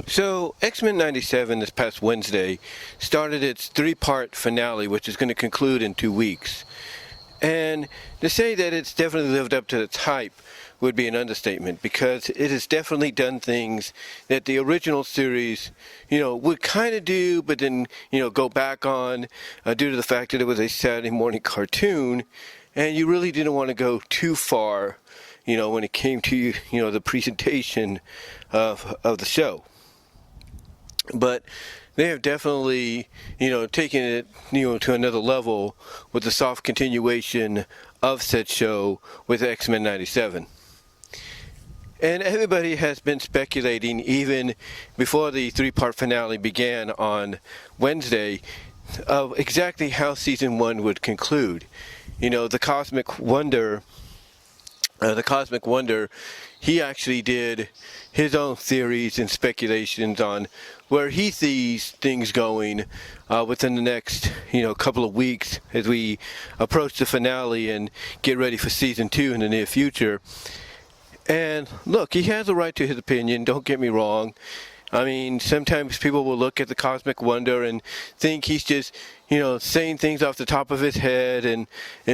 So, X-Men 97 this past Wednesday started its three-part finale, which is going to conclude in 2 weeks. And to say that it's definitely lived up to its hype would be an understatement, because it has definitely done things that the original series, would kind of do, but then, go back on due to the fact that it was a Saturday morning cartoon, and you really didn't want to go too far, when it came to, the presentation of the show. But they have definitely, taken it, to another level with the soft continuation of said show with X-Men 97. And everybody has been speculating, even before the three-part finale began on Wednesday, of exactly how Season 1 would conclude. The Cosmic Wonder, he actually did his own theories and speculations on where he sees things going within the next, couple of weeks as we approach the finale and get ready for Season 2 in the near future. And look, he has a right to his opinion, don't get me wrong. I mean, sometimes people will look at the Cosmic Wonder and think he's just, saying things off the top of his head and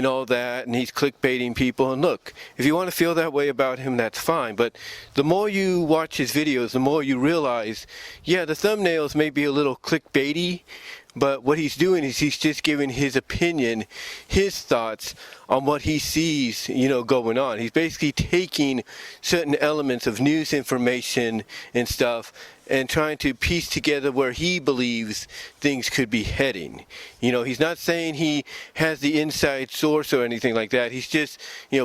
all that, and he's clickbaiting people. And look, if you want to feel that way about him, that's fine. But the more you watch his videos, the more you realize, yeah, the thumbnails may be a little clickbaity, but what he's doing is he's just giving his opinion, his thoughts on what he sees, going on. He's basically taking certain elements of news information and stuff and trying to piece together where he believes things could be heading. He's not saying he has the inside source or anything like that. He's just,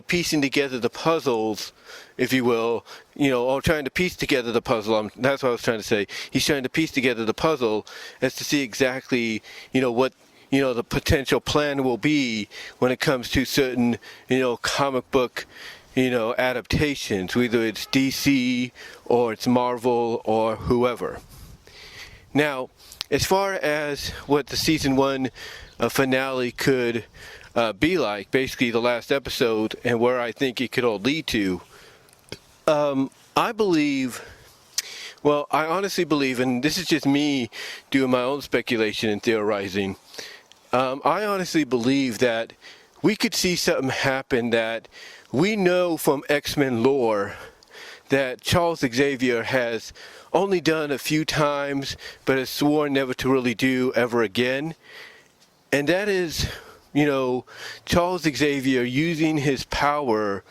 piecing together the puzzles, if you will, or trying to piece together the puzzle. That's what I was trying to say. He's trying to piece together the puzzle as to see exactly, what, the potential plan will be when it comes to certain, comic book, adaptations, whether it's DC or it's Marvel or whoever. Now, as far as what the Season 1 finale could be like, basically the last episode, and where I think it could all lead to, I honestly believe, and this is just me doing my own speculation and theorizing, I honestly believe that we could see something happen that we know from X-Men lore that Charles Xavier has only done a few times, but has sworn never to really do ever again. And that is, Charles Xavier using his power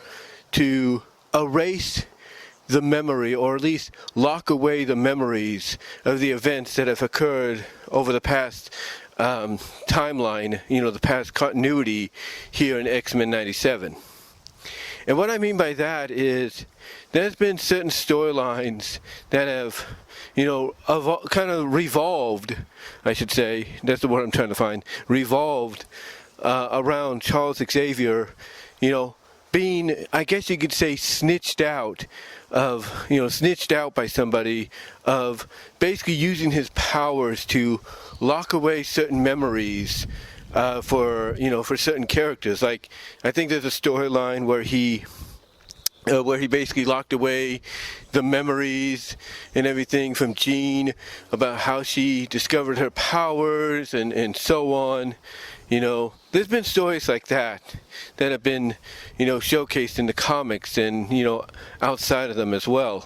to erase the memory, or at least lock away the memories of the events that have occurred over the past timeline, the past continuity here in X-Men 97. And what I mean by that is there's been certain storylines that have, kind of revolved, I should say, that's the word I'm trying to find, revolved around Charles Xavier, being, I guess you could say, snitched out by somebody, of basically using his powers to lock away certain memories for certain characters. Like, I think there's a storyline where he basically locked away the memories and everything from Jean about how she discovered her powers and so on. There's been stories like that have been, showcased in the comics and, outside of them as well.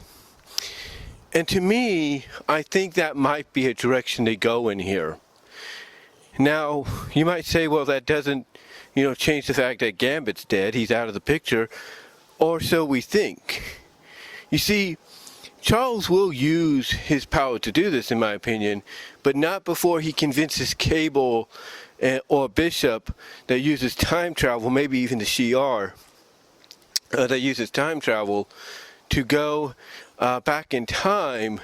And to me, I think that might be a direction they go in here. Now, you might say, well, that doesn't, change the fact that Gambit's dead. He's out of the picture. Or so we think. You see, Charles will use his power to do this, in my opinion, but not before he convinces Cable or Bishop that uses time travel, maybe even the Shi'ar that uses time travel, to go back in time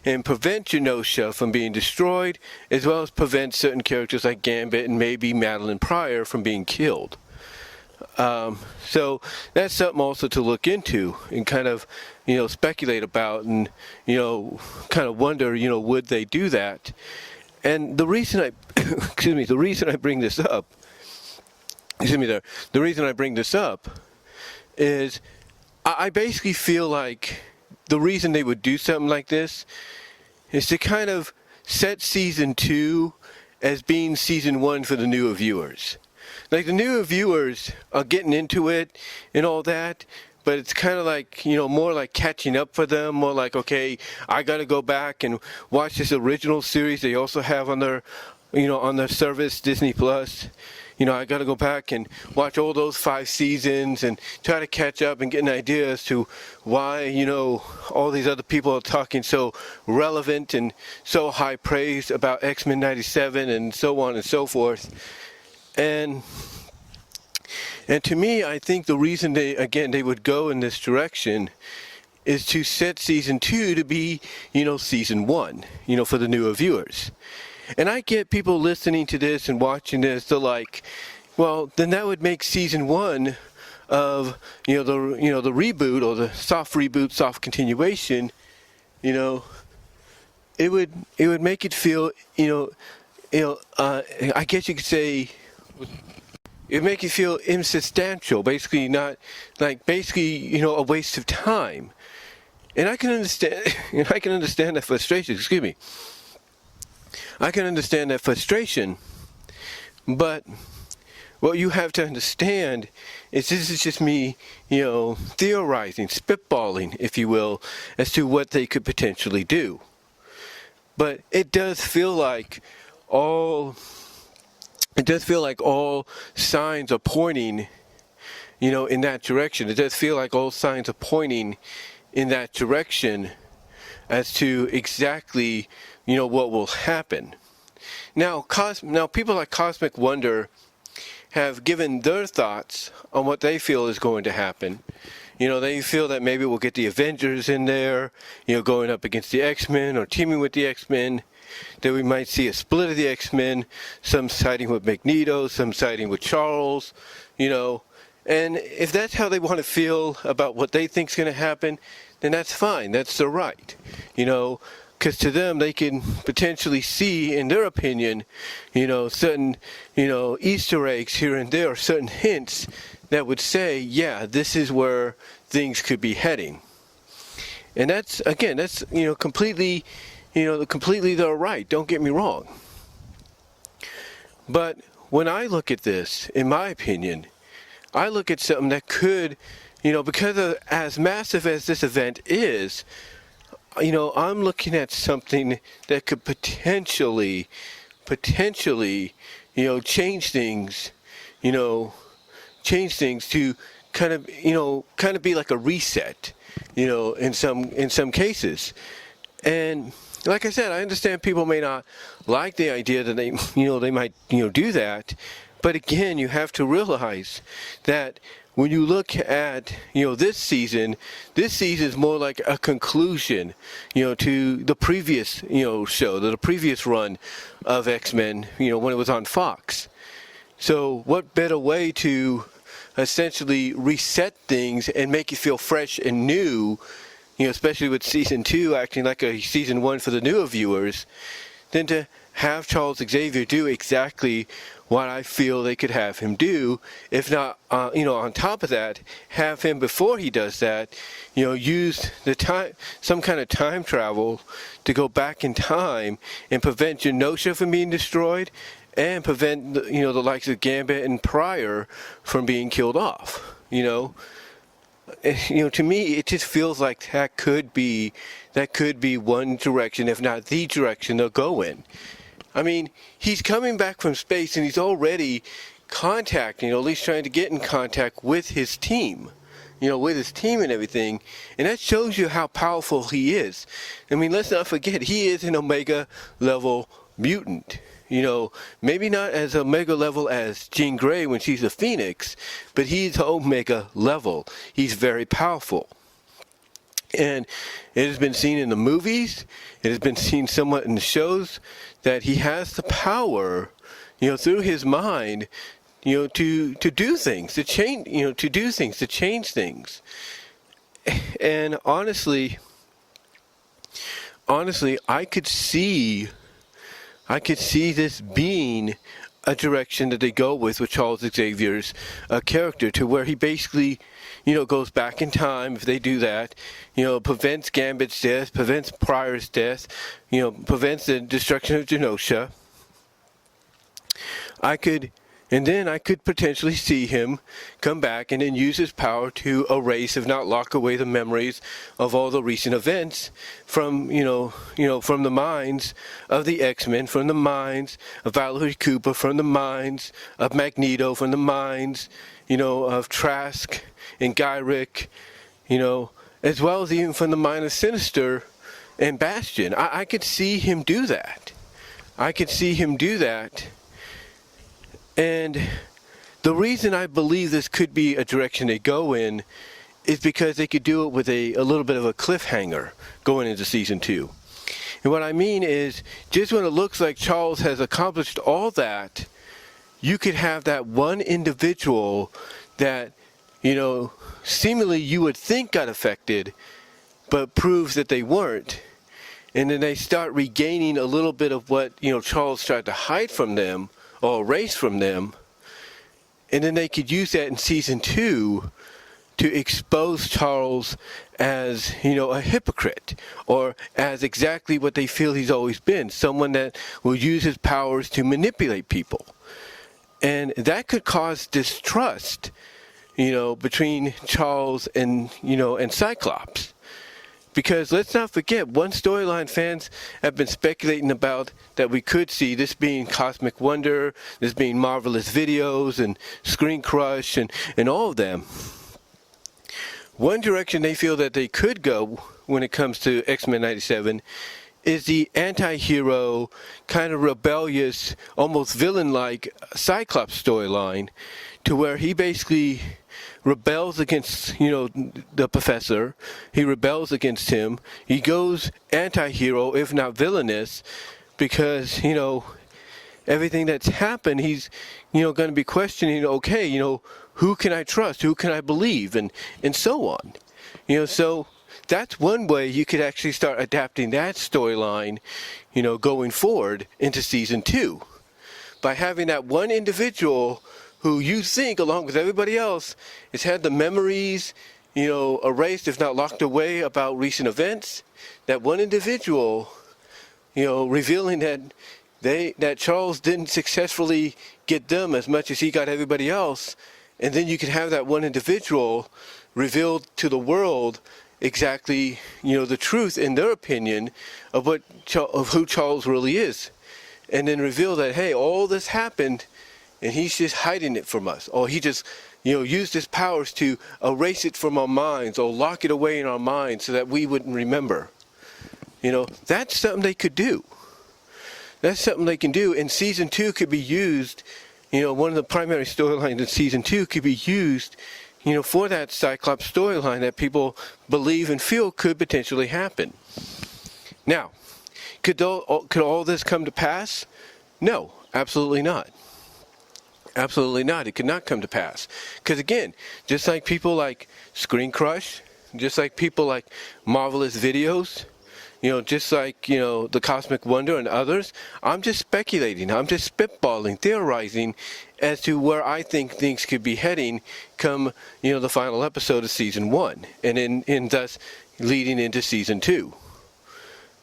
and prevent Genosha from being destroyed, as well as prevent certain characters like Gambit and maybe Madeline Pryor from being killed. So that's something also to look into and kind of, speculate about and, kind of wonder, would they do that? And the reason I, the reason I bring this up, the reason I bring this up is I basically feel like the reason they would do something like this is to kind of set season 2 as being season 1 for the newer viewers. Like, the newer viewers are getting into it and all that, but it's kind of like, more like catching up for them, more like, okay, I got to go back and watch this original series they also have on their, on their service, Disney Plus. I got to go back and watch all those 5 seasons and try to catch up and get an idea as to why, all these other people are talking so relevant and so high praise about X-Men 97 and so on and so forth. And to me, I think the reason they would go in this direction is to set season 2 to be, season 1, for the newer viewers. And I get people listening to this and watching this, they're like, well, then that would make season 1 of, the reboot or the soft reboot, soft continuation, it would make it feel, I guess you could say, it would make it feel insubstantial, basically not, a waste of time. And I can understand, that frustration, excuse me. I can understand that frustration, but what you have to understand is this is just me, theorizing, spitballing, if you will, as to what they could potentially do. But it does feel like all signs are pointing, in that direction. It does feel like all signs are pointing in that direction as to exactly what will happen. Now people like Cosmic Wonder have given their thoughts on what they feel is going to happen. They feel that maybe we'll get the Avengers in there, going up against the X-Men or teaming with the X-Men. That we might see a split of the X-Men, some siding with Magneto, some siding with Charles, And if that's how they want to feel about what they think is going to happen, then that's fine. That's their right. Because to them, they can potentially see, in their opinion, certain, Easter eggs here and there, or certain hints that would say, yeah, this is where things could be heading. And that's completely, completely their right. Don't get me wrong. But when I look at this, in my opinion, I look at something that could, because of as massive as this event is, I'm looking at something that could potentially, change things, to kind of be like a reset, in some cases. And like I said, I understand people may not like the idea that they might, do that. But again, you have to realize that when you look at, this season is more like a conclusion, to the previous, show, the previous run of X-Men, when it was on Fox. So what better way to essentially reset things and make it feel fresh and new, especially with season 2 acting like a season 1 for the newer viewers, than to have Charles Xavier do exactly what I feel they could have him do. If not, on top of that, have him, before he does that, use some kind of time travel to go back in time and prevent Genosha from being destroyed and prevent, the likes of Gambit and Pryor from being killed off, To me, it just feels like that could be one direction, if not the direction they'll go in. I mean, he's coming back from space and he's already contacting, at least trying to get in contact with his team, and everything. And that shows you how powerful he is. I mean, let's not forget, he is an Omega level mutant. Maybe not as Omega level as Jean Grey when she's a Phoenix, but he's Omega level. He's very powerful. And it has been seen in the movies, it has been seen somewhat in the shows, that he has the power, through his mind, to do things, to change things. And honestly, I could see this being a direction that they go with Charles Xavier's character, to where he basically, goes back in time. If they do that, prevents Gambit's death, prevents Pryor's death, prevents the destruction of Genosha. I could potentially see him come back and then use his power to erase, if not lock away, the memories of all the recent events from, from the minds of the X-Men, from the minds of Valerie Cooper, from the minds of Magneto, from the minds, of Trask and Gyrick, as well as even from the mind of Sinister and Bastion. I could see him do that. And the reason I believe this could be a direction they go in is because they could do it with a little bit of a cliffhanger going into season 2. And what I mean is, just when it looks like Charles has accomplished all that, you could have that one individual that, seemingly you would think got affected, but proves that they weren't. And then they start regaining a little bit of what, Charles tried to hide from them, or erase from them, and then they could use that in season 2 to expose Charles as, a hypocrite, or as exactly what they feel he's always been, someone that will use his powers to manipulate people. And that could cause distrust, between Charles and, and Cyclops. Because let's not forget, one storyline fans have been speculating about that we could see, this being Cosmic Wonder, this being Marvelous Videos and Screen Crush and all of them. One direction they feel that they could go when it comes to X-Men 97 is the anti-hero, kind of rebellious, almost villain-like Cyclops storyline, to where he basically rebels against, the professor. He rebels against him. He goes anti-hero, if not villainous, because, everything that's happened, he's, going to be questioning, okay, who can I trust? Who can I believe? And so on. So that's one way you could actually start adapting that storyline, going forward into season 2. By having that one individual who you think, along with everybody else, has had the memories, erased, if not locked away, about recent events. That one individual, revealing that Charles didn't successfully get them as much as he got everybody else. And then you can have that one individual revealed to the world exactly, the truth, in their opinion, of who Charles really is. And then reveal that, hey, all this happened, and he's just hiding it from us. Or he just, used his powers to erase it from our minds, or lock it away in our minds so that we wouldn't remember. That's something they could do. That's something they can do. And season 2 could be used, one of the primary storylines in season 2 could be used, for that Cyclops storyline that people believe and feel could potentially happen. Now, could all this come to pass? No, absolutely not. Absolutely not. It could not come to pass. Because again, just like people like Screen Crush, just like people like Marvelous Videos, just like, the Cosmic Wonder and others, I'm just speculating. I'm just spitballing, theorizing as to where I think things could be heading come, the final episode of season 1. And thus leading into season 2.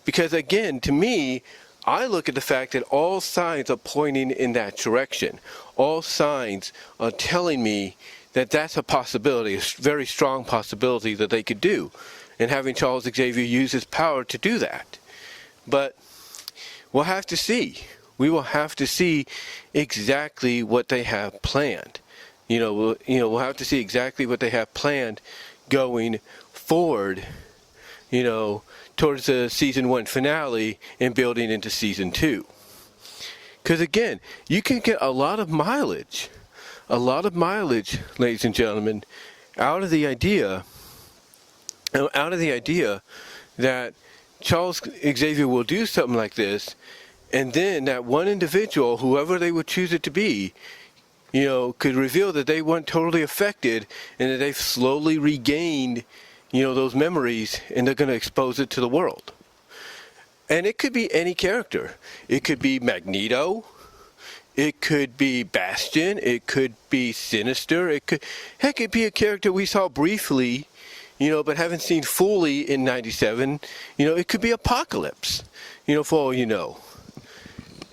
Because again, to me, I look at the fact that all signs are pointing in that direction. All signs are telling me that that's a possibility, a very strong possibility that they could do. And having Charles Xavier use his power to do that. But we'll have to see. We will have to see exactly what they have planned. We'll have to see exactly what they have planned going forward, towards the season 1 finale and building into season 2. Because again, you can get a lot of mileage, ladies and gentlemen, out of the idea that Charles Xavier will do something like this, and then that one individual, whoever they would choose it to be, could reveal that they weren't totally affected and that they've slowly regained, those memories, and they're going to expose it to the world. And it could be any character. It could be Magneto. It could be Bastion. It could be Sinister. It could be a character we saw briefly, but haven't seen fully in 97. It could be Apocalypse, for all you know.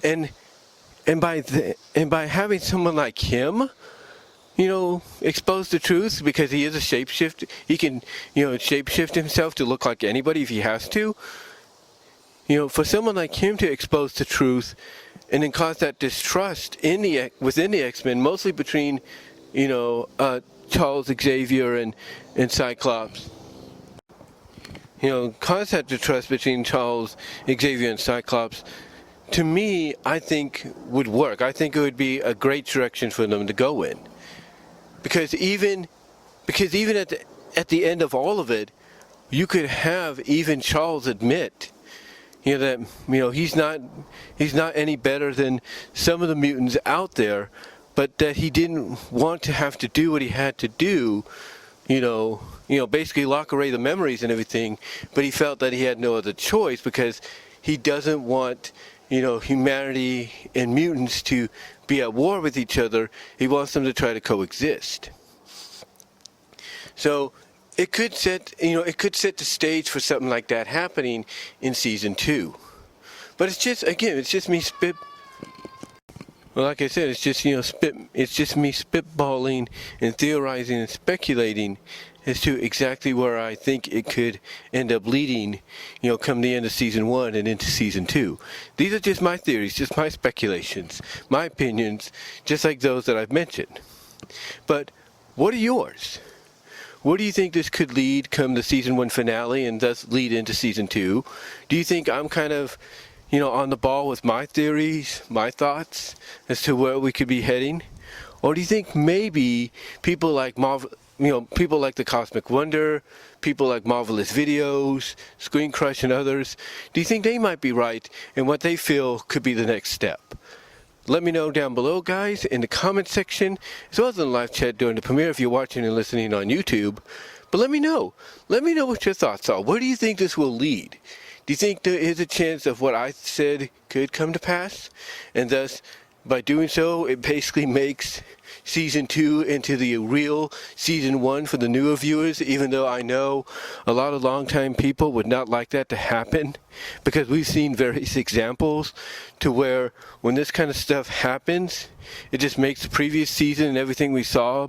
And by having someone like him, expose the truth, because he is a shapeshifter. He can, shapeshift himself to look like anybody if he has to. For someone like him to expose the truth and then cause that distrust within the X-Men, mostly between, Charles Xavier and Cyclops. Cause that distrust between Charles Xavier and Cyclops, to me, I think would work. I think it would be a great direction for them to go in. Because even at the end of all of it, you could have even Charles admit, that he's not any better than some of the mutants out there, but that he didn't want to have to do what he had to do, basically lock away the memories and everything, but he felt that he had no other choice because he doesn't want, humanity and mutants to be at war with each other. He wants them to try to coexist. So it could set the stage for something like that happening in season 2. But it's just me well, like I said, it's just me spitballing and theorizing and speculating as to exactly where I think it could end up leading, come the end of season 1 and into season 2. These are just my theories, just my speculations, my opinions, just like those that I've mentioned. But what are yours? Where do you think this could lead come the season 1 finale and thus lead into season 2? Do you think I'm kind of, on the ball with my theories, my thoughts as to where we could be heading? Or do you think maybe people like Marvel, people like the Cosmic Wonder, people like Marvelous Videos, Screen Crush and others, do you think they might be right in what they feel could be the next step? Let me know down below, guys, in the comment section, as well as in the live chat during the premiere if you're watching and listening on YouTube. But let me know. Let me know what your thoughts are. Where do you think this will lead? Do you think there is a chance of what I said could come to pass? And thus, by doing so, it basically makes season 2 into the real season 1 for the newer viewers, even though I know a lot of longtime people would not like that to happen, because we've seen various examples to where when this kind of stuff happens, it just makes the previous season and everything we saw,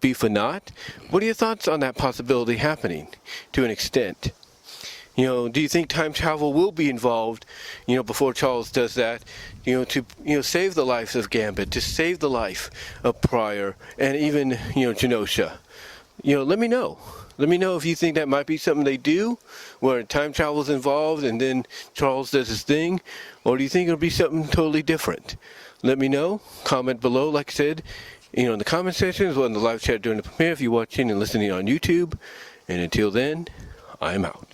be for naught. What are your thoughts on that possibility happening to an extent? Do you think time travel will be involved, before Charles does that, to, save the lives of Gambit, to save the life of Pryor, and even, Genosha? Let me know. Let me know if you think that might be something they do, where time travel is involved and then Charles does his thing, or do you think it'll be something totally different? Let me know. Comment below, like I said, in the comment section, as well in the live chat during the premiere if you're watching and listening on YouTube. And until then, I'm out.